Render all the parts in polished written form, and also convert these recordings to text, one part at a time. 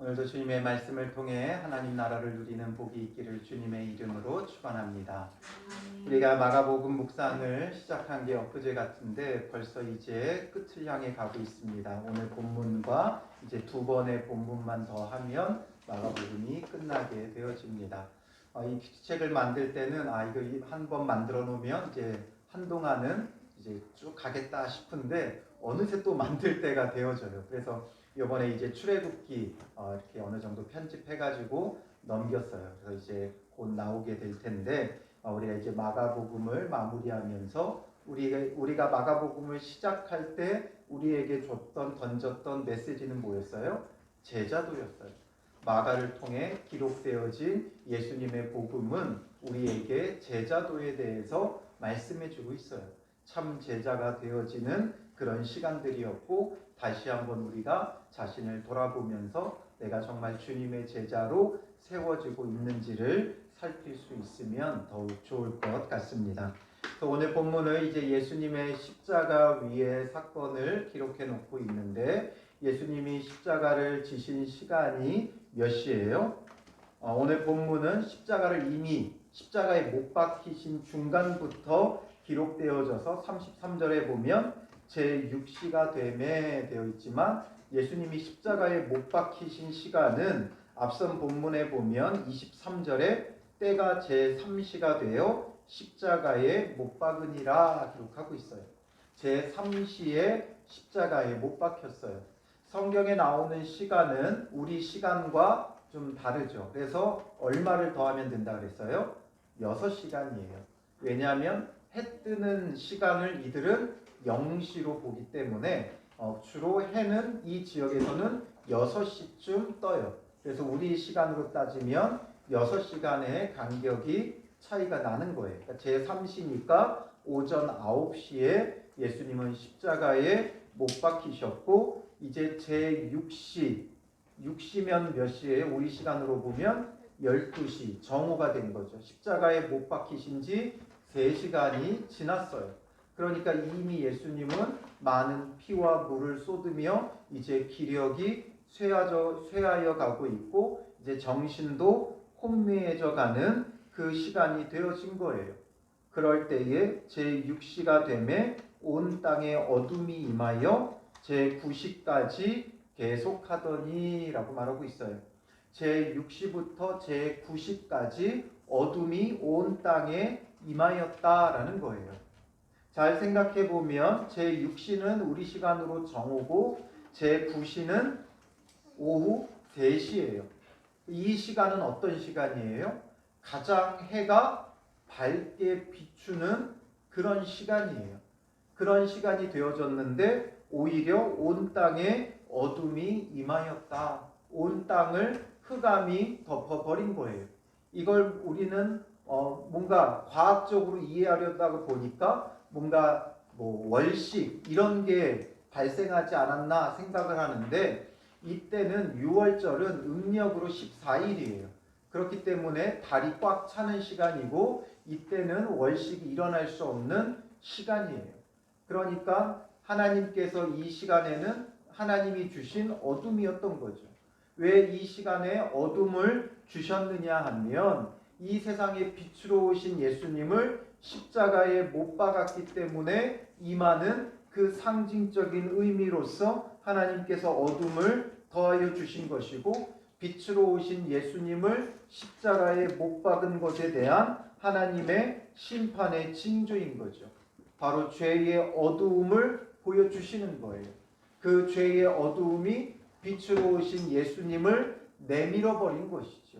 오늘도 주님의 말씀을 통해 하나님 나라를 누리는 복이 있기를 주님의 이름으로 축원합니다. 우리가 마가복음 묵상을 시작한 게 엊그제 같은데 벌써 이제 끝을 향해 가고 있습니다. 오늘 본문과 이제 두 번의 본문만 더 하면 마가복음이 끝나게 되어집니다. 이 책을 만들 때는 이거 한 번 만들어 놓으면 이제 한동안은 이제 쭉 가겠다 싶은데 어느새 또 만들 때가 되어져요. 그래서 이번에 이제 출애굽기 이렇게 어느 정도 편집해가지고 넘겼어요. 그래서 이제 곧 나오게 될 텐데 우리가 이제 마가복음을 마무리하면서 우리가 마가복음을 시작할 때 우리에게 던졌던 메시지는 뭐였어요? 제자도였어요. 마가를 통해 기록되어진 예수님의 복음은 우리에게 제자도에 대해서 말씀해주고 있어요. 참 제자가 되어지는 그런 시간들이었고, 다시 한번 우리가 자신을 돌아보면서 내가 정말 주님의 제자로 세워지고 있는지를 살필 수 있으면 더욱 좋을 것 같습니다. 오늘 본문은 이제 예수님의 십자가 위의 사건을 기록해 놓고 있는데, 예수님이 십자가를 지신 시간이 몇 시예요? 오늘 본문은 십자가에 못 박히신 중간부터 기록되어져서 33절에 보면 제6시가 되매 되어 있지만, 예수님이 십자가에 못 박히신 시간은 앞선 본문에 보면 23절에 때가 제3시가 되어 십자가에 못 박으니라 기록하고 있어요. 제3시에 십자가에 못 박혔어요. 성경에 나오는 시간은 우리 시간과 좀 다르죠. 그래서 얼마를 더하면 된다 그랬어요? 6시간이에요. 왜냐하면 해 뜨는 시간을 이들은 0시로 보기 때문에 주로 해는 이 지역에서는 6시쯤 떠요. 그래서 우리 시간으로 따지면 6시간의 간격이 차이가 나는 거예요. 그러니까 제3시니까 오전 9시에 예수님은 십자가에 못 박히셨고, 이제 제6시, 6시면 몇 시예요? 우리 시간으로 보면 12시, 정오가 된 거죠. 십자가에 못 박히신 지 3시간이 지났어요. 그러니까 이미 예수님은 많은 피와 물을 쏟으며 이제 기력이 쇠하여 가고 있고, 이제 정신도 혼미해져 가는 그 시간이 되어진 거예요. 그럴 때에 제6시가 되매 온 땅에 어둠이 임하여 제9시까지 계속하더니 라고 말하고 있어요. 제6시부터 제9시까지 어둠이 온 땅에 임하였다라는 거예요. 잘 생각해 보면 제6시는 우리 시간으로 정오고 제9시는 오후 3시예요. 이 시간은 어떤 시간이에요? 가장 해가 밝게 비추는 그런 시간이에요. 그런 시간이 되어졌는데 오히려 온 땅에 어둠이 임하였다. 온 땅을 흑암이 덮어버린 거예요. 이걸 우리는 뭔가 과학적으로 이해하려다가 보니까 뭔가 월식 이런 게 발생하지 않았나 생각을 하는데, 이때는 6월절은 음력으로 14일이에요. 그렇기 때문에 달이 꽉 차는 시간이고, 이때는 월식이 일어날 수 없는 시간이에요. 그러니까 하나님께서 이 시간에는 하나님이 주신 어둠이었던 거죠. 왜 이 시간에 어둠을 주셨느냐 하면, 이 세상에 빛으로 오신 예수님을 십자가에 못 박았기 때문에 임하는 그 상징적인 의미로서 하나님께서 어둠을 더하여 주신 것이고, 빛으로 오신 예수님을 십자가에 못 박은 것에 대한 하나님의 심판의 징조인 거죠. 바로 죄의 어두움을 보여주시는 거예요. 그 죄의 어두움이 빛으로 오신 예수님을 내밀어 버린 것이죠.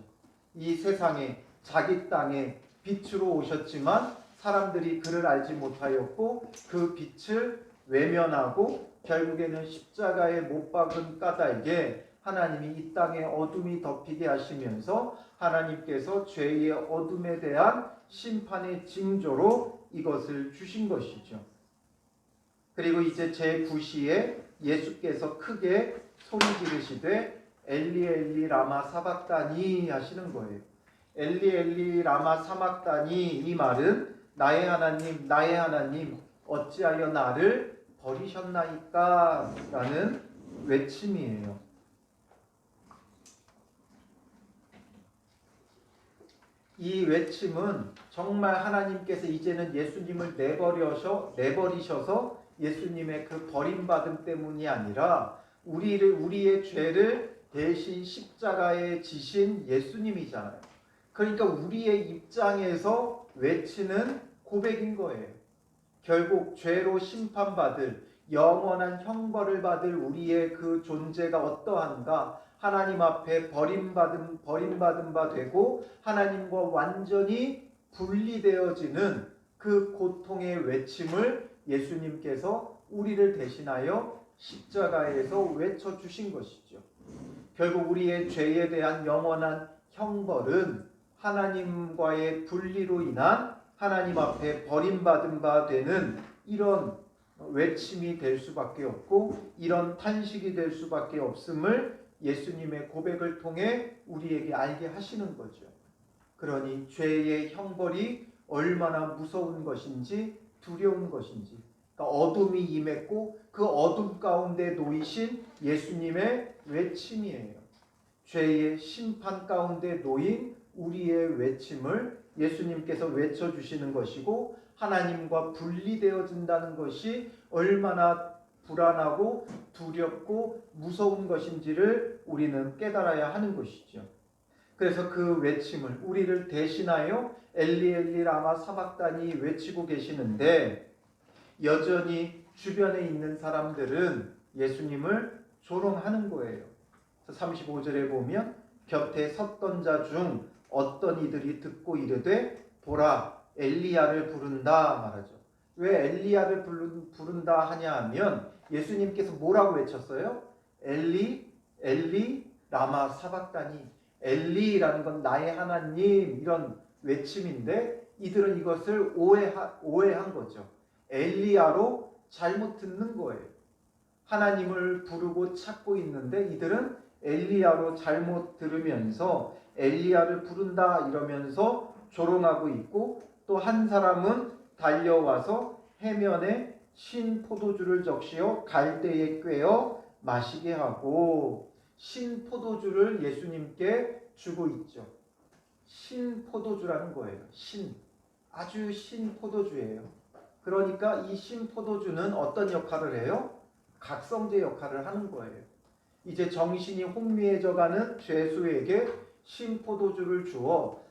이 세상에, 자기 땅에 빛으로 오셨지만 사람들이 그를 알지 못하였고, 그 빛을 외면하고 결국에는 십자가에 못 박은 까닭에 하나님이 이 땅에 어둠이 덮이게 하시면서 하나님께서 죄의 어둠에 대한 심판의 징조로 이것을 주신 것이죠. 그리고 이제 제9시에 예수께서 크게 소리 지르시되 엘리 엘리 라마 사박다니 하시는 거예요. 엘리 엘리 라마 사박다니, 이 말은 나의 하나님 어찌하여 나를 버리셨나이까 라는 외침이에요. 이 외침은 정말 하나님께서 이제는 예수님을 내버리셔서 예수님의 그 버림받음 때문이 아니라 우리의 죄를 대신 십자가에 지신 예수님이잖아요. 그러니까 우리의 입장에서 외치는 고백인 거예요. 결국 죄로 심판받을 영원한 형벌을 받을 우리의 그 존재가 어떠한가? 하나님 앞에 버림받은 바 되고 하나님과 완전히 분리되어지는 그 고통의 외침을 예수님께서 우리를 대신하여 십자가에서 외쳐주신 것이죠. 결국 우리의 죄에 대한 영원한 형벌은 하나님과의 분리로 인한 하나님 앞에 버림받은 바 되는 이런 외침이 될 수밖에 없고 이런 탄식이 될 수밖에 없음을 예수님의 고백을 통해 우리에게 알게 하시는 거죠. 그러니 죄의 형벌이 얼마나 무서운 것인지 두려운 것인지, 그러니까 어둠이 임했고 그 어둠 가운데 놓이신 예수님의 외침이에요. 죄의 심판 가운데 놓인 우리의 외침을 예수님께서 외쳐주시는 것이고 하나님과 분리되어진다는 것이 얼마나 불안하고 두렵고 무서운 것인지를 우리는 깨달아야 하는 것이죠. 그래서 그 외침을 우리를 대신하여 엘리 엘리 라마 사박다니 외치고 계시는데 여전히 주변에 있는 사람들은 예수님을 조롱하는 거예요. 35절에 보면 곁에 섰던 자 중 어떤 이들이 듣고 이르되 보라 엘리야를 부른다 말하죠. 왜 엘리야를 부른다 하냐 하면 예수님께서 뭐라고 외쳤어요? 엘리 엘리 라마 사박다니. 엘리라는 건 나의 하나님 이런 외침인데 이들은 이것을 오해한 거죠. 엘리야로 잘못 듣는 거예요. 하나님을 부르고 찾고 있는데 이들은 엘리야로 잘못 들으면서 엘리야를 부른다 이러면서 조롱하고 있고 또 한 사람은 달려와서 해면에 신 포도주를 적시어 갈대에 꿰어 마시게 하고 신 포도주를 예수님께 주고 있죠. 신 포도주라는 거예요. 아주 신 포도주예요. 그러니까 이 신 포도주는 어떤 역할을 해요? 각성제 역할을 하는 거예요. 이제 정신이 혼미해져가는 죄수에게 신 포도주를 주어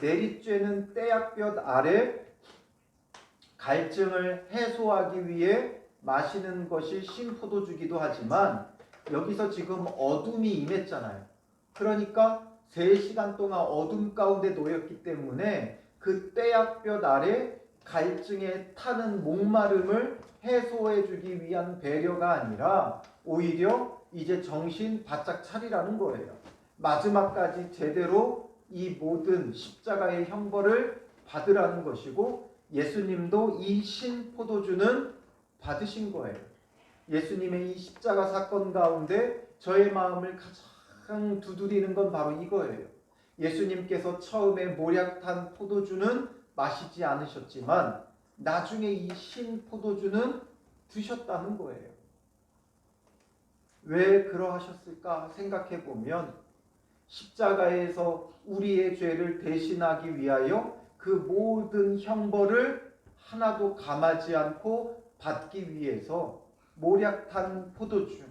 내리쬐는 떼약볕 아래 갈증을 해소하기 위해 마시는 것이 신 포도주기도 하지만 여기서 지금 어둠이 임했잖아요. 그러니까 3시간 동안 어둠 가운데 놓였기 때문에 그 떼약볕 아래 갈증에 타는 목마름을 해소해주기 위한 배려가 아니라 오히려 이제 정신 바짝 차리라는 거예요. 마지막까지 제대로 이 모든 십자가의 형벌을 받으라는 것이고 예수님도 이 신 포도주는 받으신 거예요. 예수님의 이 십자가 사건 가운데 저의 마음을 가장 두드리는 건 바로 이거예요. 예수님께서 처음에 모략탄 포도주는 마시지 않으셨지만 나중에 이 신 포도주는 드셨다는 거예요. 왜 그러하셨을까 생각해 보면 십자가에서 우리의 죄를 대신하기 위하여 그 모든 형벌을 하나도 감하지 않고 받기 위해서 모략탄 포도주,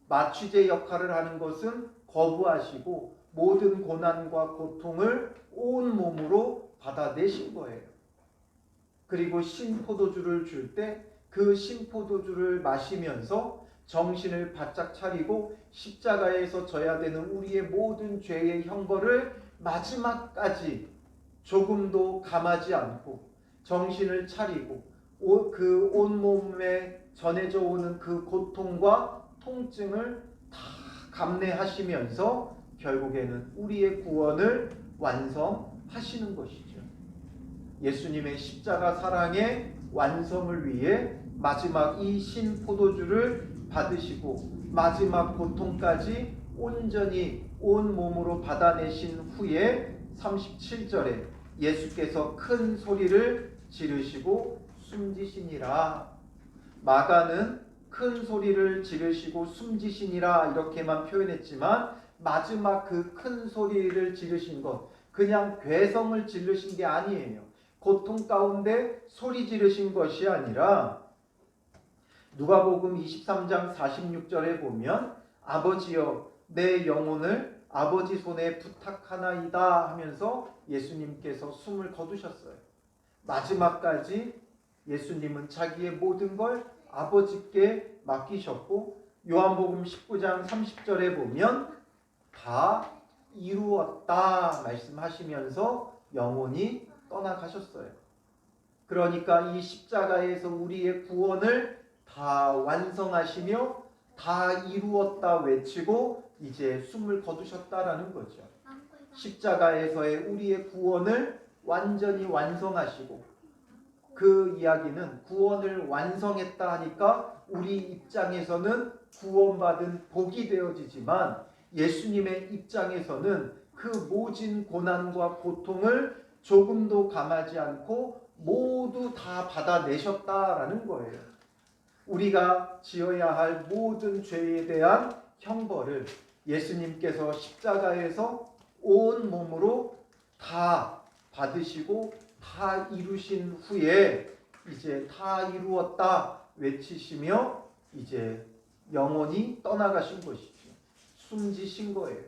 마취제 역할을 하는 것은 거부하시고 모든 고난과 고통을 온 몸으로 받아내신 거예요. 그리고 신포도주를 줄 때 그 신포도주를 마시면서 정신을 바짝 차리고 십자가에서 져야 되는 우리의 모든 죄의 형벌을 마지막까지 조금도 감하지 않고 정신을 차리고 그 온몸에 전해져 오는 그 고통과 통증을 다 감내하시면서 결국에는 우리의 구원을 완성하시는 것이죠. 예수님의 십자가 사랑의 완성을 위해 마지막 이 신 포도주를 받으시고 마지막 고통까지 온전히 온 몸으로 받아내신 후에 37절에 예수께서 큰 소리를 지르시고 숨지시니라. 마가는 큰 소리를 지르시고 숨지시니라 이렇게만 표현했지만 마지막 그 큰 소리를 지르신 것, 그냥 괴성을 지르신 게 아니에요. 고통 가운데 소리 지르신 것이 아니라 누가복음 23장 46절에 보면 아버지여 내 영혼을 아버지 손에 부탁하나이다 하면서 예수님께서 숨을 거두셨어요. 마지막까지 예수님은 자기의 모든 걸 아버지께 맡기셨고 요한복음 19장 30절에 보면 다 이루었다 말씀하시면서 영원히 떠나가셨어요. 그러니까 이 십자가에서 우리의 구원을 다 완성하시며 다 이루었다 외치고 이제 숨을 거두셨다라는 거죠. 십자가에서의 우리의 구원을 완전히 완성하시고 그 이야기는 구원을 완성했다 하니까 우리 입장에서는 구원받은 복이 되어지지만 예수님의 입장에서는 그 모진 고난과 고통을 조금도 감하지 않고 모두 다 받아내셨다라는 거예요. 우리가 지어야 할 모든 죄에 대한 형벌을 예수님께서 십자가에서 온 몸으로 다 받으시고 다 이루신 후에 이제 다 이루었다 외치시며 이제 영원히 떠나가신 것이죠. 숨지신 거예요.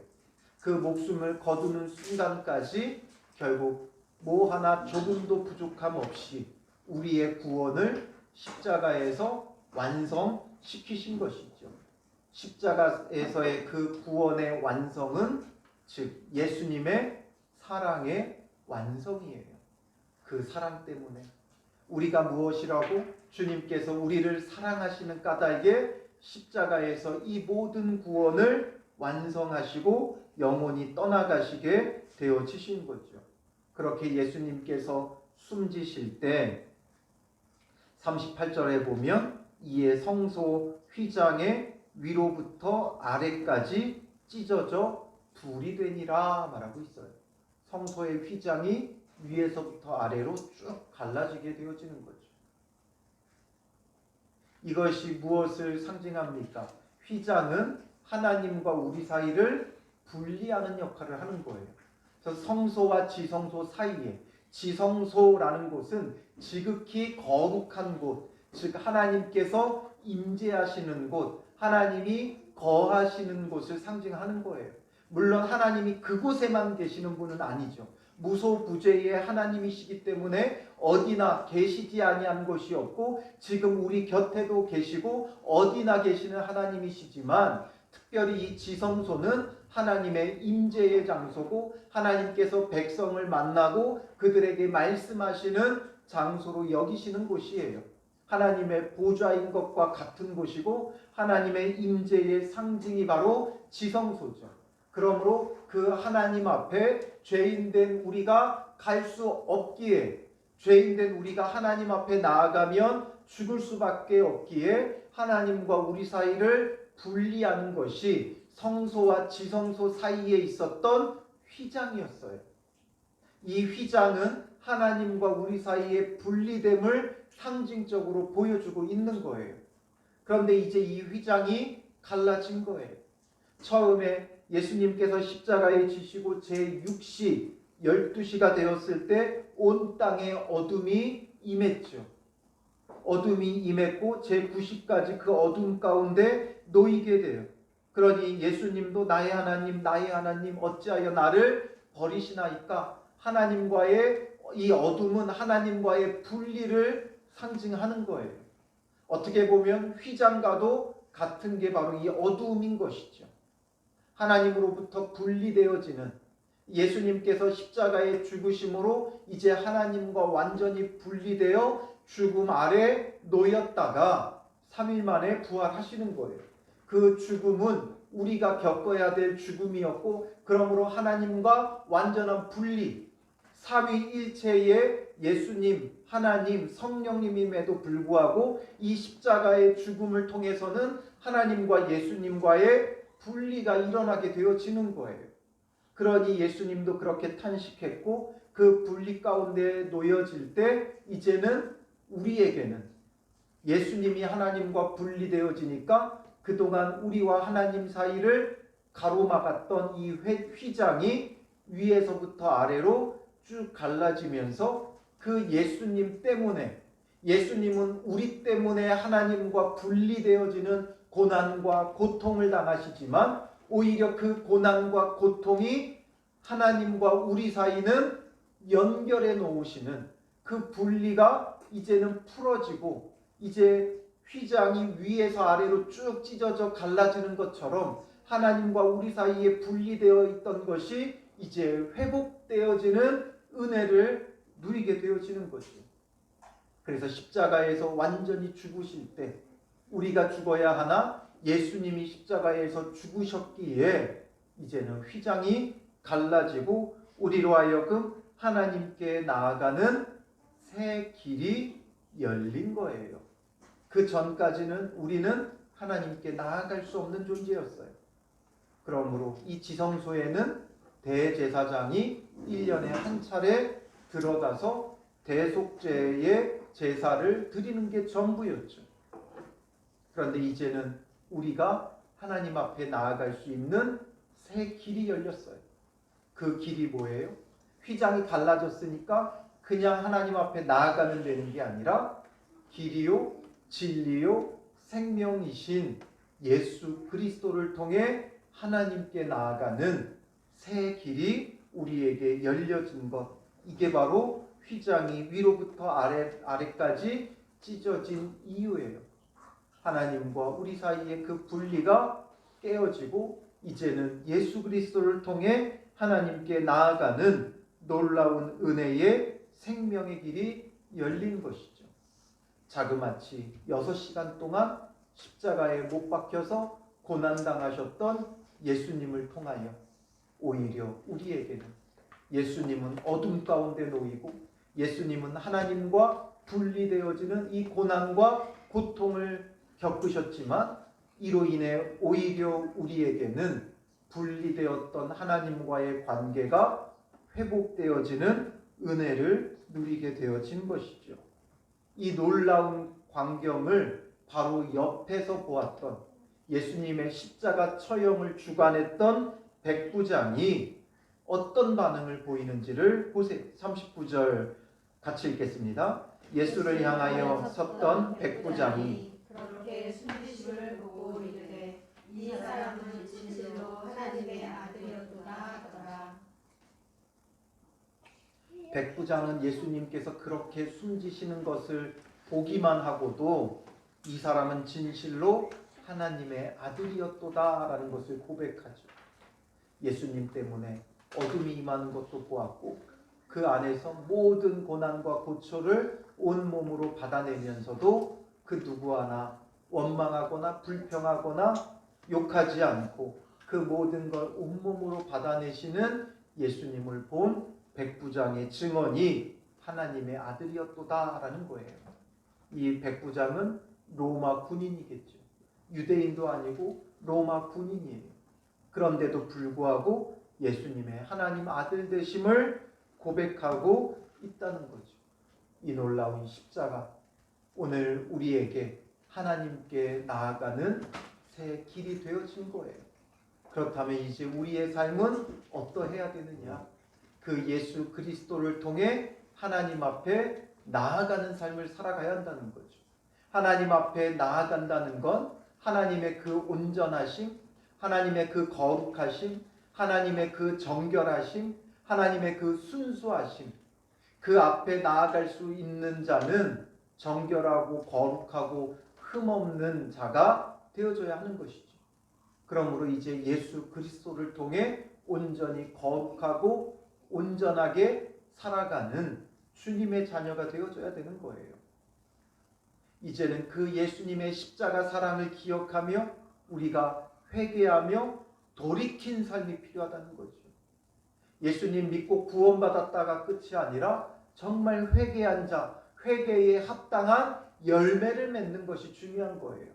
그 목숨을 거두는 순간까지 결국 뭐 하나 조금도 부족함 없이 우리의 구원을 십자가에서 완성시키신 것이죠. 십자가에서의 그 구원의 완성은 즉 예수님의 사랑의 완성이에요. 그 사랑 때문에 우리가 무엇이라고 주님께서 우리를 사랑하시는 까닭에 십자가에서 이 모든 구원을 완성하시고 영원히 떠나가시게 되어지신 거죠. 그렇게 예수님께서 숨지실 때 38절에 보면 이에 성소 휘장의 위로부터 아래까지 찢어져 둘이 되니라 말하고 있어요. 성소의 휘장이 위에서부터 아래로 쭉 갈라지게 되어지는 거죠. 이것이 무엇을 상징합니까? 휘장은 하나님과 우리 사이를 분리하는 역할을 하는 거예요. 그래서 성소와 지성소 사이에 지성소라는 곳은 지극히 거룩한 곳, 즉 하나님께서 임재하시는 곳, 하나님이 거하시는 곳을 상징하는 거예요. 물론 하나님이 그곳에만 계시는 분은 아니죠. 무소부재의 하나님이시기 때문에 어디나 계시지 아니한 곳이 없고 지금 우리 곁에도 계시고 어디나 계시는 하나님이시지만 특별히 이 지성소는 하나님의 임재의 장소고 하나님께서 백성을 만나고 그들에게 말씀하시는 장소로 여기시는 곳이에요. 하나님의 보좌인 것과 같은 곳이고 하나님의 임재의 상징이 바로 지성소죠. 그러므로 그 하나님 앞에 죄인된 우리가 갈 수 없기에 죄인된 우리가 하나님 앞에 나아가면 죽을 수밖에 없기에 하나님과 우리 사이를 분리하는 것이 성소와 지성소 사이에 있었던 휘장이었어요. 이 휘장은 하나님과 우리 사이의 분리됨을 상징적으로 보여주고 있는 거예요. 그런데 이제 이 휘장이 갈라진 거예요. 처음에 예수님께서 십자가에 지시고 제6시 12시가 되었을 때 온 땅에 어둠이 임했죠. 어둠이 임했고 제9시까지 그 어둠 가운데 놓이게 돼요. 그러니 예수님도 나의 하나님 어찌하여 나를 버리시나이까? 하나님과의 이 어둠은 하나님과의 분리를 상징하는 거예요. 어떻게 보면 휘장과도 같은 게 바로 이 어둠인 것이죠. 하나님으로부터 분리되어지는 예수님께서 십자가에 죽으심으로 이제 하나님과 완전히 분리되어 죽음 아래 놓였다가 3일 만에 부활하시는 거예요. 그 죽음은 우리가 겪어야 될 죽음이었고 그러므로 하나님과 완전한 분리, 삼위일체의 예수님, 하나님, 성령님임에도 불구하고 이 십자가의 죽음을 통해서는 하나님과 예수님과의 분리가 일어나게 되어지는 거예요. 그러니 예수님도 그렇게 탄식했고 그 분리 가운데 놓여질 때 이제는 우리에게는 예수님이 하나님과 분리되어지니까 그동안 우리와 하나님 사이를 가로막았던 이 휘장이 위에서부터 아래로 쭉 갈라지면서 그 예수님 때문에, 예수님은 우리 때문에 하나님과 분리되어지는 고난과 고통을 당하시지만 오히려 그 고난과 고통이 하나님과 우리 사이는 연결해 놓으시는 그 분리가 이제는 풀어지고, 이제 휘장이 위에서 아래로 쭉 찢어져 갈라지는 것처럼 하나님과 우리 사이에 분리되어 있던 것이 이제 회복되어지는 은혜를 누리게 되어지는 것이죠. 그래서 십자가에서 완전히 죽으실 때 우리가 죽어야 하나 예수님이 십자가에서 죽으셨기에 이제는 휘장이 갈라지고 우리로 하여금 하나님께 나아가는 새 길이 열린 거예요. 그 전까지는 우리는 하나님께 나아갈 수 없는 존재였어요. 그러므로 이 지성소에는 대제사장이 1년에 한 차례 들어가서 대속죄의 제사를 드리는 게 전부였죠. 그런데 이제는 우리가 하나님 앞에 나아갈 수 있는 새 길이 열렸어요. 그 길이 뭐예요? 휘장이 갈라졌으니까 그냥 하나님 앞에 나아가면 되는 게 아니라 길이요, 진리요, 생명이신 예수 그리스도를 통해 하나님께 나아가는 새 길이 우리에게 열려진 것, 이게 바로 휘장이 위로부터 아래까지 찢어진 이유예요. 하나님과 우리 사이의 그 분리가 깨어지고 이제는 예수 그리스도를 통해 하나님께 나아가는 놀라운 은혜의 생명의 길이 열린 것이죠. 자그마치 6시간 동안 십자가에 못 박혀서 고난당하셨던 예수님을 통하여 오히려 우리에게는 예수님은 어둠 가운데 놓이고 예수님은 하나님과 분리되어지는 이 고난과 고통을 겪으셨지만 이로 인해 오히려 우리에게는 분리되었던 하나님과의 관계가 회복되어지는 은혜를 누리게 되어진 것이죠. 이 놀라운 광경을 바로 옆에서 보았던 예수님의 십자가 처형을 주관했던 백부장이 어떤 반응을 보이는지를 보세요. 39절 같이 읽겠습니다. 예수를 향하여 섰던 백부장이 그렇게 숨기심을 보고 이르되 이 사람은 진실로 하나님의 아들이었구나 하더라. 백부장은 예수님께서 그렇게 숨지시는 것을 보기만 하고도 이 사람은 진실로 하나님의 아들이었도다 라는 것을 고백하죠. 예수님 때문에 어둠이 임하는 것도 보았고 그 안에서 모든 고난과 고초를 온몸으로 받아내면서도 그 누구 하나 원망하거나 불평하거나 욕하지 않고 그 모든 걸 온몸으로 받아내시는 예수님을 본 백부장의 증언이 하나님의 아들이었도다라는 거예요. 이 백부장은 로마 군인이겠죠. 유대인도 아니고 로마 군인이에요. 그런데도 불구하고 예수님의 하나님 아들 되심을 고백하고 있다는 거죠. 이 놀라운 십자가, 오늘 우리에게 하나님께 나아가는 새 길이 되어진 거예요. 그렇다면 이제 우리의 삶은 어떠해야 되느냐? 그 예수 그리스도를 통해 하나님 앞에 나아가는 삶을 살아가야 한다는 거죠. 하나님 앞에 나아간다는 건 하나님의 그 온전하심, 하나님의 그 거룩하심, 하나님의 그 정결하심, 하나님의 그 순수하심, 그 앞에 나아갈 수 있는 자는 정결하고 거룩하고 흠없는 자가 되어져야 하는 것이죠. 그러므로 이제 예수 그리스도를 통해 온전히 거룩하고 온전하게 살아가는 주님의 자녀가 되어져야 되는 거예요. 이제는 그 예수님의 십자가 사랑을 기억하며 우리가 회개하며 돌이킨 삶이 필요하다는 거죠. 예수님 믿고 구원받았다가 끝이 아니라 정말 회개한 자, 회개에 합당한 열매를 맺는 것이 중요한 거예요.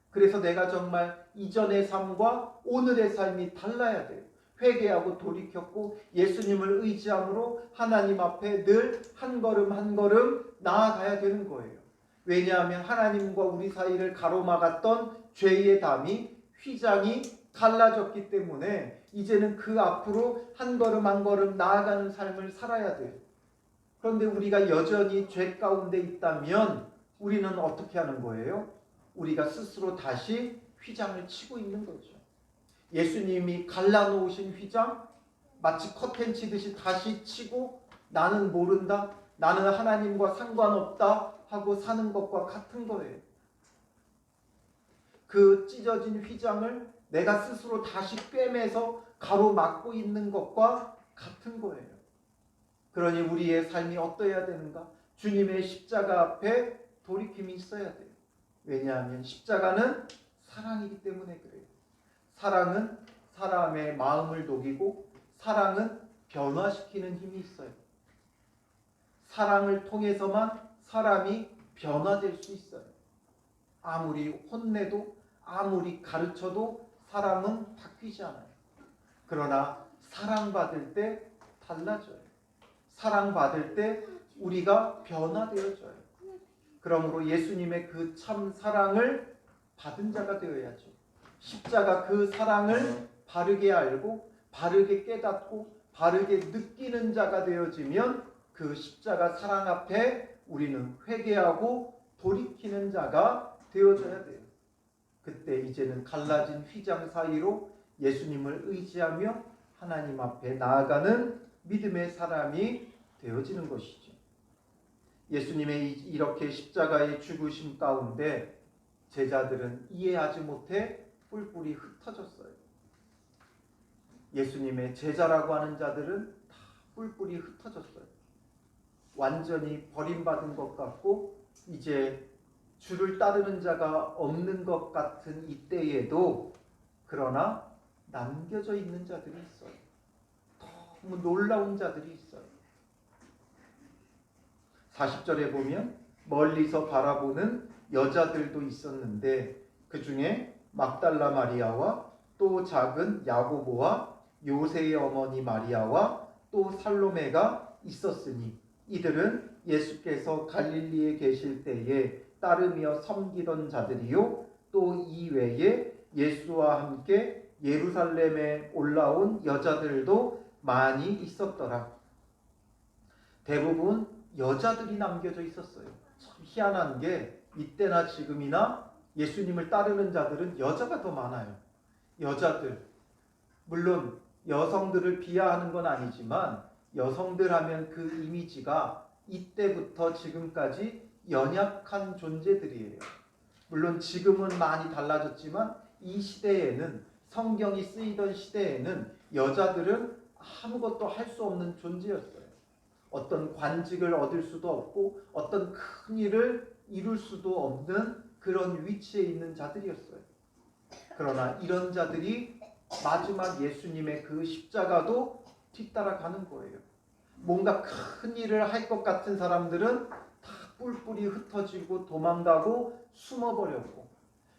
그래서 내가 정말 이전의 삶과 오늘의 삶이 달라야 돼요. 회개하고 돌이켰고 예수님을 의지함으로 하나님 앞에 늘 한 걸음 한 걸음 나아가야 되는 거예요. 왜냐하면 하나님과 우리 사이를 가로막았던 죄의 담이, 휘장이 갈라졌기 때문에 이제는 그 앞으로 한 걸음 한 걸음 나아가는 삶을 살아야 돼요. 그런데 우리가 여전히 죄 가운데 있다면 우리는 어떻게 하는 거예요? 우리가 스스로 다시 휘장을 치고 있는 거죠. 예수님이 갈라놓으신 휘장 마치 커튼 치듯이 다시 치고 나는 모른다, 나는 하나님과 상관없다 하고 사는 것과 같은 거예요. 그 찢어진 휘장을 내가 스스로 다시 꿰매서 가로막고 있는 것과 같은 거예요. 그러니 우리의 삶이 어떠해야 되는가? 주님의 십자가 앞에 돌이킴이 있어야 돼요. 왜냐하면 십자가는 사랑이기 때문에 그래요. 사랑은 사람의 마음을 녹이고 사랑은 변화시키는 힘이 있어요. 사랑을 통해서만 사람이 변화될 수 있어요. 아무리 혼내도 아무리 가르쳐도 사람은 바뀌지 않아요. 그러나 사랑받을 때 달라져요. 사랑받을 때 우리가 변화되어져요. 그러므로 예수님의 그 참 사랑을 받은 자가 되어야죠. 십자가 그 사랑을 바르게 알고 바르게 깨닫고 바르게 느끼는 자가 되어지면 그 십자가 사랑 앞에 우리는 회개하고 돌이키는 자가 되어져야 돼요. 그때 이제는 갈라진 휘장 사이로 예수님을 의지하며 하나님 앞에 나아가는 믿음의 사람이 되어지는 것이죠. 예수님의 이렇게 십자가의 죽으심 가운데 제자들은 이해하지 못해 뿔뿔이 흩어졌어요. 예수님의 제자라고 하는 자들은 다 뿔뿔이 흩어졌어요. 완전히 버림받은 것 같고 이제 주를 따르는 자가 없는 것 같은 이때에도 그러나 남겨져 있는 자들이 있어요. 너무 놀라운 자들이 있어요. 40절에 보면 멀리서 바라보는 여자들도 있었는데 그 중에 막달라 마리아와 또 작은 야고보와 요새의 어머니 마리아와 또 살로메가 있었으니 이들은 예수께서 갈릴리에 계실 때에 따르며 섬기던 자들이요 또 이외에 예수와 함께 예루살렘에 올라온 여자들도 많이 있었더라. 대부분 여자들이 남겨져 있었어요. 참 희한한 게 이때나 지금이나 예수님을 따르는 자들은 여자가 더 많아요. 여자들. 물론 여성들을 비하하는 건 아니지만 여성들 하면 그 이미지가 이때부터 지금까지 연약한 존재들이에요. 물론 지금은 많이 달라졌지만 이 시대에는 성경이 쓰이던 시대에는 여자들은 아무것도 할 수 없는 존재였어요. 어떤 관직을 얻을 수도 없고 어떤 큰 일을 이룰 수도 없는 그런 위치에 있는 자들이었어요. 그러나 이런 자들이 마지막 예수님의 그 십자가도 뒤따라가는 거예요. 뭔가 큰 일을 할 것 같은 사람들은 다 뿔뿔이 흩어지고 도망가고 숨어버렸고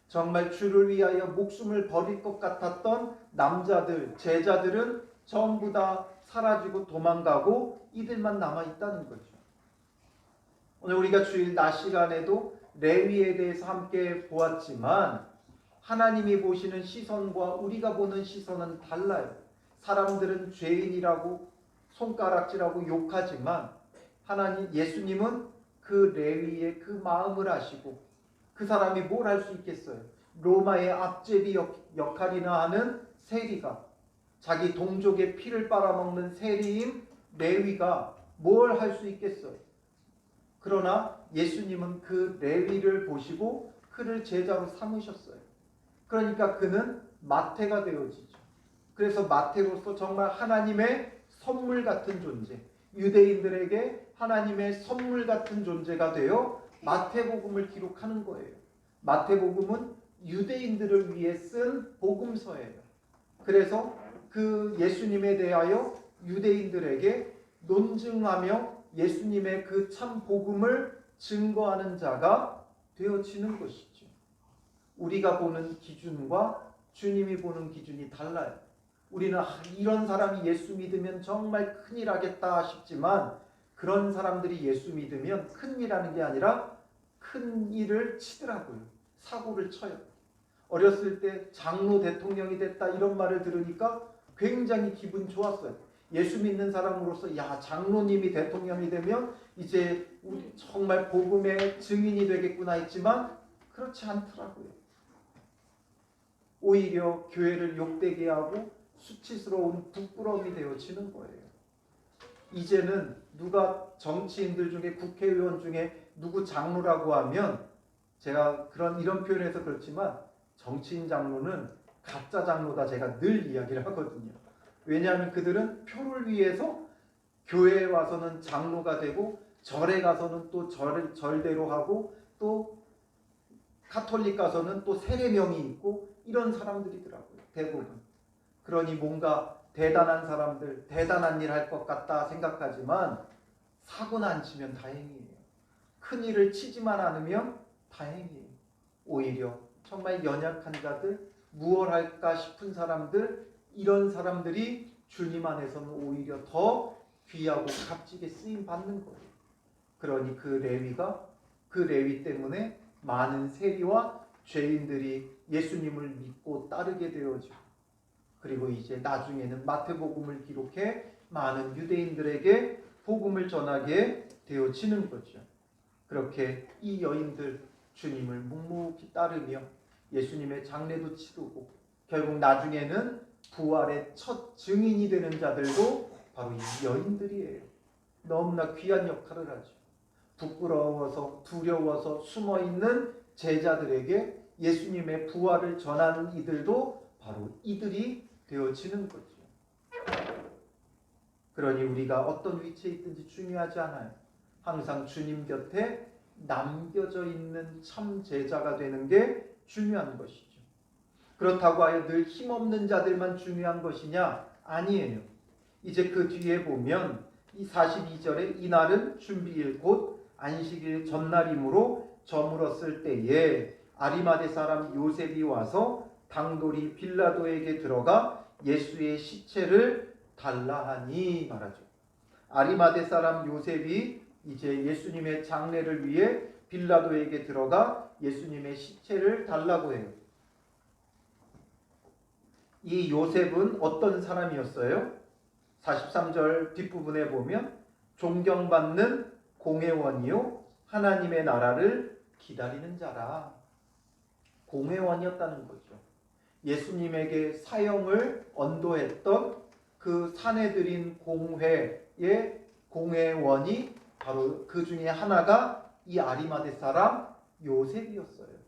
정말 주를 위하여 목숨을 버릴 것 같았던 남자들, 제자들은 전부 다 사라지고 도망가고 이들만 남아있다는 거죠. 오늘 우리가 주일 낮 시간에도 레위에 대해서 함께 보았지만 하나님이 보시는 시선과 우리가 보는 시선은 달라요. 사람들은 죄인이라고 손가락질하고 욕하지만 하나님 예수님은 그 레위의 그 마음을 아시고 그 사람이 뭘 할 수 있겠어요? 로마의 앞제비 역할이나 하는 세리가 자기 동족의 피를 빨아먹는 세리인 레위가 뭘 할 수 있겠어요? 그러나 예수님은 그 레위를 보시고 그를 제자로 삼으셨어요. 그러니까 그는 마태가 되어지죠. 그래서 마태로서 정말 하나님의 선물 같은 존재, 유대인들에게 하나님의 선물 같은 존재가 되어 마태복음을 기록하는 거예요. 마태복음은 유대인들을 위해 쓴 복음서예요. 그래서 그 예수님에 대하여 유대인들에게 논증하며 예수님의 그 참 복음을 증거하는 자가 되어지는 것이죠. 우리가 보는 기준과 주님이 보는 기준이 달라요. 우리는 이런 사람이 예수 믿으면 정말 큰일 하겠다 싶지만 그런 사람들이 예수 믿으면 큰일 하는 게 아니라 큰 일을 치더라고요. 사고를 쳐요. 어렸을 때 장로 대통령이 됐다 이런 말을 들으니까 굉장히 기분 좋았어요. 예수 믿는 사람으로서 야, 장로님이 대통령이 되면 이제 우리 정말 복음의 증인이 되겠구나 했지만 그렇지 않더라고요. 오히려 교회를 욕되게 하고 수치스러운 부끄러움이 되어지는 거예요. 이제는 누가 정치인들 중에 국회의원 중에 누구 장로라고 하면 제가 이런 표현해서 그렇지만 정치인 장로는 가짜 장로다 제가 늘 이야기를 하거든요. 왜냐하면 그들은 표를 위해서 교회에 와서는 장로가 되고 절에 가서는 또 절대로 하고 또 카톨릭 가서는 또 세례명이 있고 이런 사람들이더라고요. 대부분. 그러니 뭔가 대단한 사람들, 대단한 일 할 것 같다 생각하지만 사고는 안 치면 다행이에요. 큰 일을 치지만 않으면 다행이에요. 오히려 정말 연약한 자들, 무엇 할까 싶은 사람들, 이런 사람들이 주님 안에서는 오히려 더 귀하고 값지게 쓰임 받는 거예요. 그러니 그 레위 때문에 많은 세리와 죄인들이 예수님을 믿고 따르게 되어지고, 그리고 이제 나중에는 마태복음을 기록해 많은 유대인들에게 복음을 전하게 되어지는 거죠. 그렇게 이 여인들 주님을 묵묵히 따르며 예수님의 장례도 치르고 결국 나중에는 부활의 첫 증인이 되는 자들도 바로 이 여인들이에요. 너무나 귀한 역할을 하죠. 부끄러워서 두려워서 숨어있는 제자들에게 예수님의 부활을 전하는 이들도 바로 이들이 되어지는 거죠. 그러니 우리가 어떤 위치에 있든지 중요하지 않아요. 항상 주님 곁에 남겨져 있는 참 제자가 되는 게 중요한 것이죠. 그렇다고 하여 늘 힘없는 자들만 중요한 것이냐? 아니에요. 이제 그 뒤에 보면 이 42절에 이날은 준비일 곧 안식일 전날이므로 저물었을 때에 아리마대 사람 요셉이 와서 당돌이 빌라도에게 들어가 예수의 시체를 달라 하니 말하죠. 아리마대 사람 요셉이 이제 예수님의 장례를 위해 빌라도에게 들어가 예수님의 시체를 달라고 해요. 이 요셉은 어떤 사람이었어요? 43절 뒷부분에 보면 존경받는 공회원이요 하나님의 나라를 기다리는 자라. 공회원이었다는 거죠. 예수님에게 사형을 언도했던 그 사내들인 공회의 공회원이 바로 그 중에 하나가 이 아리마대 사람 요셉이었어요.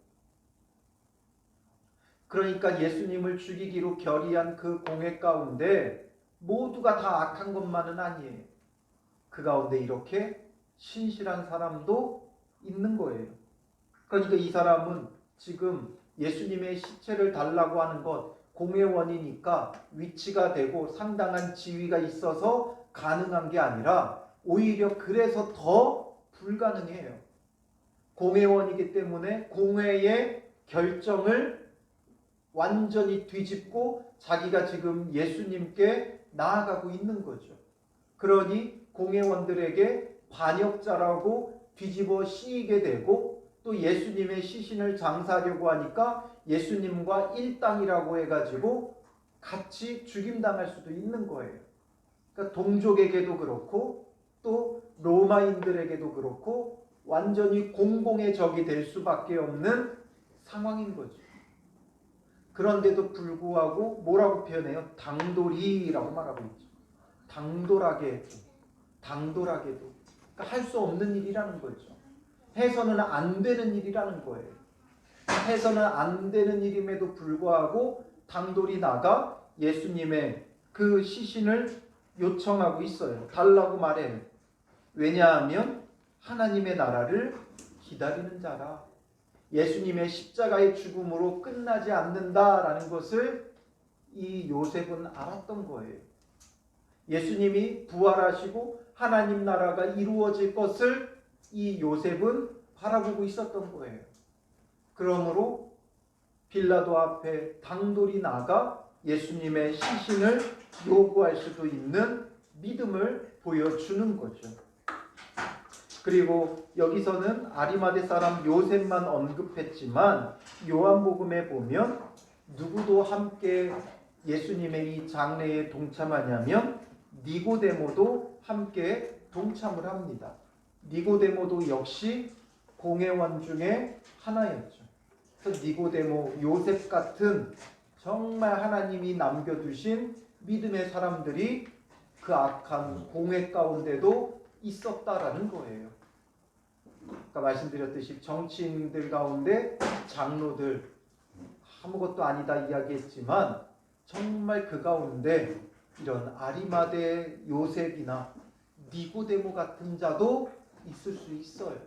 그러니까 예수님을 죽이기로 결의한 그 공회 가운데 모두가 다 악한 것만은 아니에요. 그 가운데 이렇게 신실한 사람도 있는 거예요. 그러니까 이 사람은 지금 예수님의 시체를 달라고 하는 것, 공회원이니까 위치가 되고 상당한 지위가 있어서 가능한 게 아니라 오히려 그래서 더 불가능해요. 공회원이기 때문에 공회의 결정을 완전히 뒤집고 자기가 지금 예수님께 나아가고 있는 거죠. 그러니 공회원들에게 반역자라고 뒤집어 씌이게 되고 또 예수님의 시신을 장사하려고 하니까 예수님과 일당이라고 해가지고 같이 죽임당할 수도 있는 거예요. 그러니까 동족에게도 그렇고 또 로마인들에게도 그렇고 완전히 공공의 적이 될 수밖에 없는 상황인 거죠. 그런데도 불구하고 뭐라고 표현해요? 당돌이라고 말하고 있죠. 당돌하게도. 그러니까 할 수 없는 일이라는 거죠. 해서는 안 되는 일이라는 거예요. 해서는 안 되는 일임에도 불구하고 당돌이 나가 예수님의 그 시신을 요청하고 있어요. 달라고 말해요. 왜냐하면 하나님의 나라를 기다리는 자라. 예수님의 십자가의 죽음으로 끝나지 않는다라는 것을 이 요셉은 알았던 거예요. 예수님이 부활하시고 하나님 나라가 이루어질 것을 이 요셉은 바라보고 있었던 거예요. 그러므로 빌라도 앞에 당돌이 나가 예수님의 시신을 요구할 수도 있는 믿음을 보여주는 거죠. 그리고 여기서는 아리마대 사람 요셉만 언급했지만 요한복음에 보면 누구도 함께 예수님의 이 장례에 동참하냐면 니고데모도 함께 동참을 합니다. 니고데모도 역시 공회원 중에 하나였죠. 그래서 니고데모, 요셉 같은 정말 하나님이 남겨두신 믿음의 사람들이 그 악한 공회 가운데도 있었다라는 거예요. 아까 말씀드렸듯이 정치인들 가운데 장로들 아무것도 아니다 이야기했지만 정말 그 가운데 이런 아리마대 요셉이나 니고데모 같은 자도 있을 수 있어요.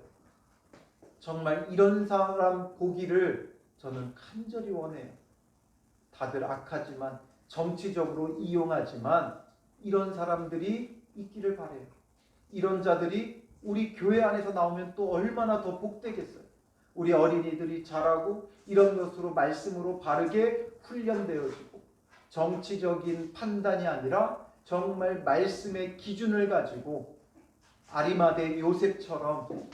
정말 이런 사람 보기를 저는 간절히 원해요. 다들 악하지만 정치적으로 이용하지만 이런 사람들이 있기를 바래요. 이런 자들이 우리 교회 안에서 나오면 또 얼마나 더 복되겠어요. 우리 어린이들이 자라고 이런 것으로 말씀으로 바르게 훈련되어지고 정치적인 판단이 아니라 정말 말씀의 기준을 가지고 아리마대 요셉처럼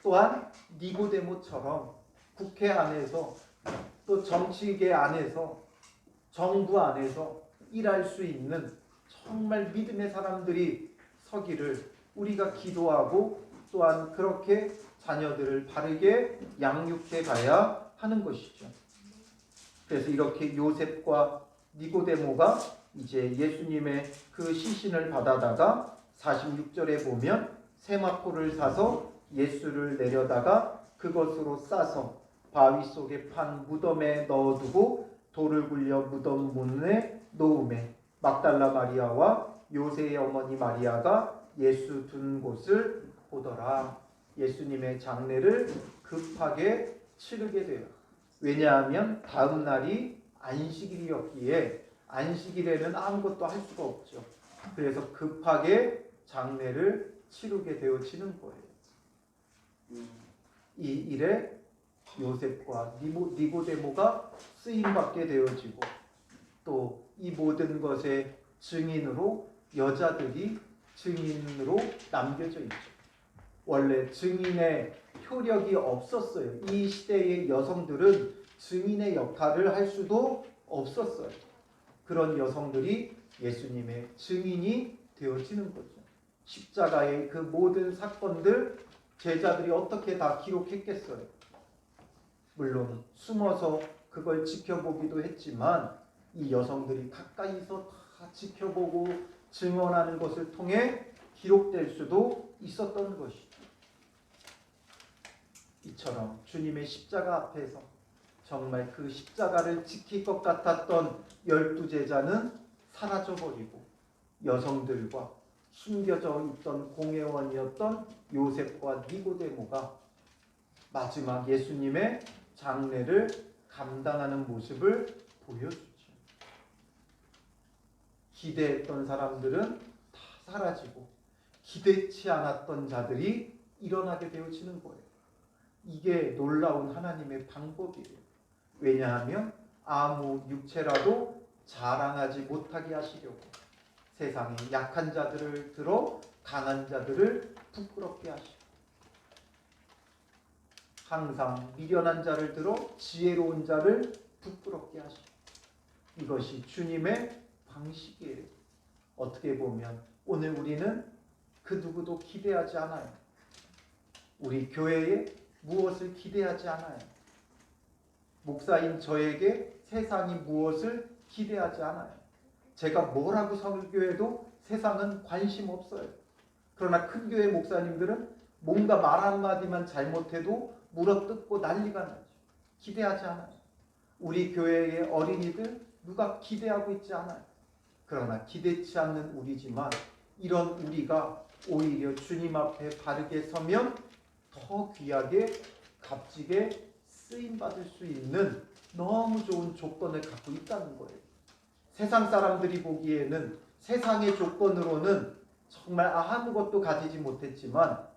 또한 니고데모처럼 국회 안에서 또 정치계 안에서 정부 안에서 일할 수 있는 정말 믿음의 사람들이 서기를 우리가 기도하고 또한 그렇게 자녀들을 바르게 양육해 가야 하는 것이죠. 그래서 이렇게 요셉과 니고데모가 이제 예수님의 그 시신을 받아다가 46절에 보면 세마포를 사서 예수를 내려다가 그것으로 싸서 바위 속에 판 무덤에 넣어두고 돌을 굴려 무덤 문에 놓음에 막달라 마리아와 요새의 어머니 마리아가 예수 둔 곳을 보더라. 예수님의 장례를 급하게 치르게 돼요. 왜냐하면 다음 날이 안식일이었기에 안식일에는 아무것도 할 수가 없죠. 그래서 급하게 장례를 치르게 되어지는 거예요. 이 일에 요셉과 니고데모가 쓰임받게 되어지고 또 이 모든 것의 증인으로 여자들이 증인으로 남겨져 있죠. 원래 증인의 효력이 없었어요. 이 시대의 여성들은 증인의 역할을 할 수도 없었어요. 그런 여성들이 예수님의 증인이 되어지는 거죠. 십자가의 그 모든 사건들 제자들이 어떻게 다 기록했겠어요? 물론 숨어서 그걸 지켜보기도 했지만 이 여성들이 가까이서 다 지켜보고 증언하는 것을 통해 기록될 수도 있었던 것이죠. 이처럼 주님의 십자가 앞에서 정말 그 십자가를 지킬 것 같았던 12제자는 사라져버리고 여성들과 숨겨져 있던 공회원이었던 요셉과 니고데모가 마지막 예수님의 장례를 감당하는 모습을 보여주죠. 기대했던 사람들은 다 사라지고 기대치 않았던 자들이 일어나게 되어지는 거예요. 이게 놀라운 하나님의 방법이에요. 왜냐하면 아무 육체라도 자랑하지 못하게 하시려고 세상에 약한 자들을 들어 강한 자들을 부끄럽게 하시고 항상 미련한 자를 들어 지혜로운 자를 부끄럽게 하시고 이것이 주님의 방식이에요. 어떻게 보면 오늘 우리는 그 누구도 기대하지 않아요. 우리 교회에 무엇을 기대하지 않아요. 목사인 저에게 세상이 무엇을 기대하지 않아요. 제가 뭐라고 설교해도 세상은 관심 없어요. 그러나 큰 교회 목사님들은 뭔가 말 한마디만 잘못해도 물어뜯고 난리가 나죠. 기대하지 않아요. 우리 교회의 어린이들 누가 기대하고 있지 않아요. 그러나 기대치 않는 우리지만 이런 우리가 오히려 주님 앞에 바르게 서면 더 귀하게 값지게 쓰임받을 수 있는 너무 좋은 조건을 갖고 있다는 거예요. 세상 사람들이 보기에는 세상의 조건으로는 정말 아무것도 가지지 못했지만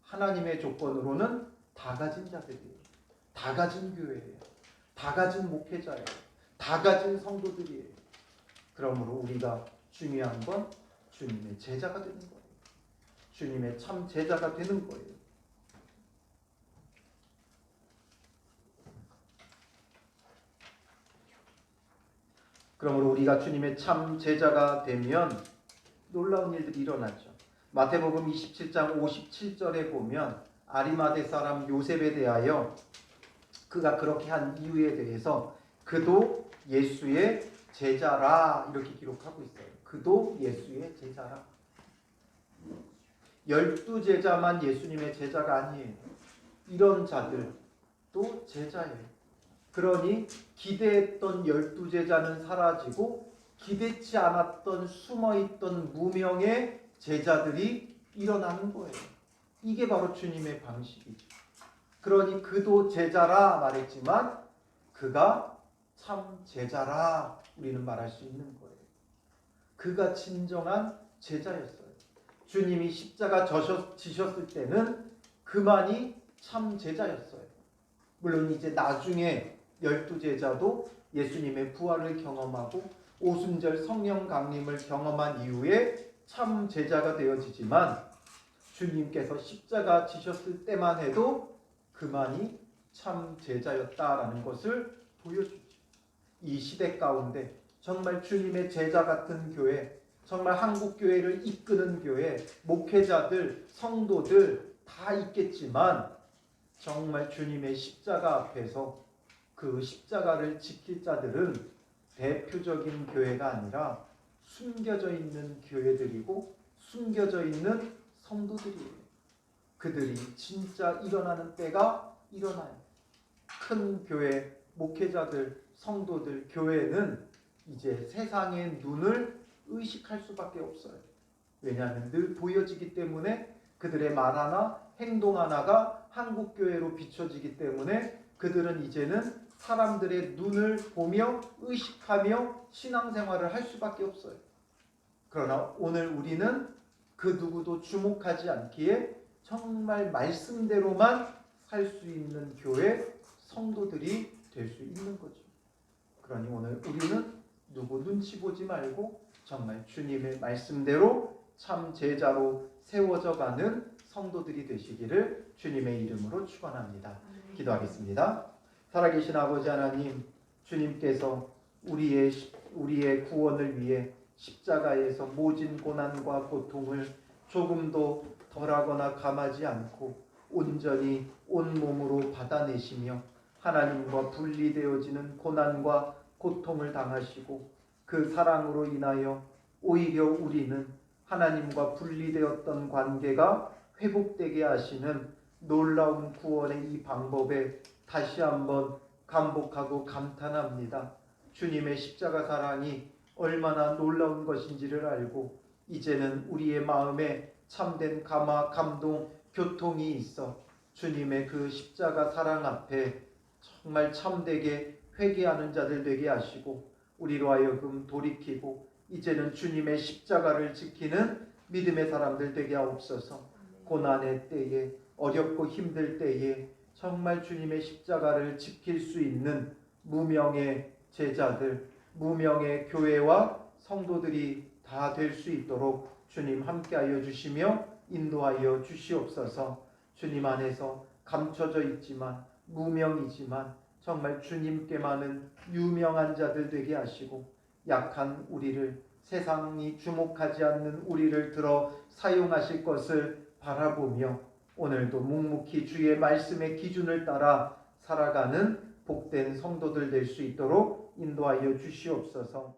하나님의 조건으로는 다 가진 자들이에요. 다 가진 교회예요. 다 가진 목회자예요. 다 가진 성도들이에요. 그러므로 우리가 중요한 건 주님의 제자가 되는 거예요. 주님의 참 제자가 되는 거예요. 그러므로 우리가 주님의 참 제자가 되면 놀라운 일들이 일어나죠. 마태복음 27장 57절에 보면 아리마대 사람 요셉에 대하여 그가 그렇게 한 이유에 대해서 그도 예수의 제자라 이렇게 기록하고 있어요. 그도 예수의 제자라. 12제자만 예수님의 제자가 아니에요. 이런 자들도 제자예요. 그러니 기대했던 12제자는 사라지고 기대치 않았던 숨어있던 무명의 제자들이 일어나는 거예요. 이게 바로 주님의 방식이죠. 그러니 그도 제자라 말했지만 그가 참 제자라 우리는 말할 수 있는 거예요. 그가 진정한 제자였어요. 주님이 십자가 지셨을 때는 그만이 참 제자였어요. 물론 이제 나중에 12제자도 예수님의 부활을 경험하고 오순절 성령 강림을 경험한 이후에 참 제자가 되어지지만 주님께서 십자가 지셨을 때만 해도 그만이 참 제자였다라는 것을 보여주죠. 이 시대 가운데 정말 주님의 제자 같은 교회, 정말 한국 교회를 이끄는 교회, 목회자들, 성도들 다 있겠지만 정말 주님의 십자가 앞에서 그 십자가를 지킬 자들은 대표적인 교회가 아니라 숨겨져 있는 교회들이고 숨겨져 있는 성도들이에요. 그들이 진짜 일어나는 때가 일어나요. 큰 교회, 목회자들, 성도들, 교회는 이제 세상의 눈을 의식할 수밖에 없어요. 왜냐하면 늘 보여지기 때문에 그들의 말 하나, 행동 하나가 한국교회로 비춰지기 때문에 그들은 이제는 사람들의 눈을 보며 의식하며 신앙생활을 할 수밖에 없어요. 그러나 오늘 우리는 그 누구도 주목하지 않기에 정말 말씀대로만 살 수 있는 교회 성도들이 될 수 있는 거죠. 그러니 오늘 우리는 누구 눈치 보지 말고 정말 주님의 말씀대로 참 제자로 세워져 가는 성도들이 되시기를 주님의 이름으로 축원합니다. 기도하겠습니다. 살아계신 아버지 하나님, 주님께서 우리의 구원을 위해 십자가에서 모진 고난과 고통을 조금도 덜하거나 감하지 않고 온전히 온몸으로 받아내시며 하나님과 분리되어지는 고난과 고통을 당하시고 그 사랑으로 인하여 오히려 우리는 하나님과 분리되었던 관계가 회복되게 하시는 놀라운 구원의 이 방법에 다시 한번 감복하고 감탄합니다. 주님의 십자가 사랑이 얼마나 놀라운 것인지를 알고 이제는 우리의 마음에 참된 감화, 감동, 교통이 있어 주님의 그 십자가 사랑 앞에 정말 참되게 회개하는 자들 되게 하시고 우리로 하여금 돌이키고 이제는 주님의 십자가를 지키는 믿음의 사람들 되게 하옵소서. 고난의 때에 어렵고 힘들 때에 정말 주님의 십자가를 지킬 수 있는 무명의 제자들, 무명의 교회와 성도들이 다 될 수 있도록 주님 함께하여 주시며 인도하여 주시옵소서. 주님 안에서 감춰져 있지만 무명이지만 정말 주님께만은 유명한 자들 되게 하시고 약한 우리를, 세상이 주목하지 않는 우리를 들어 사용하실 것을 바라보며 오늘도 묵묵히 주의 말씀의 기준을 따라 살아가는 복된 성도들 될 수 있도록 인도하여 주시옵소서.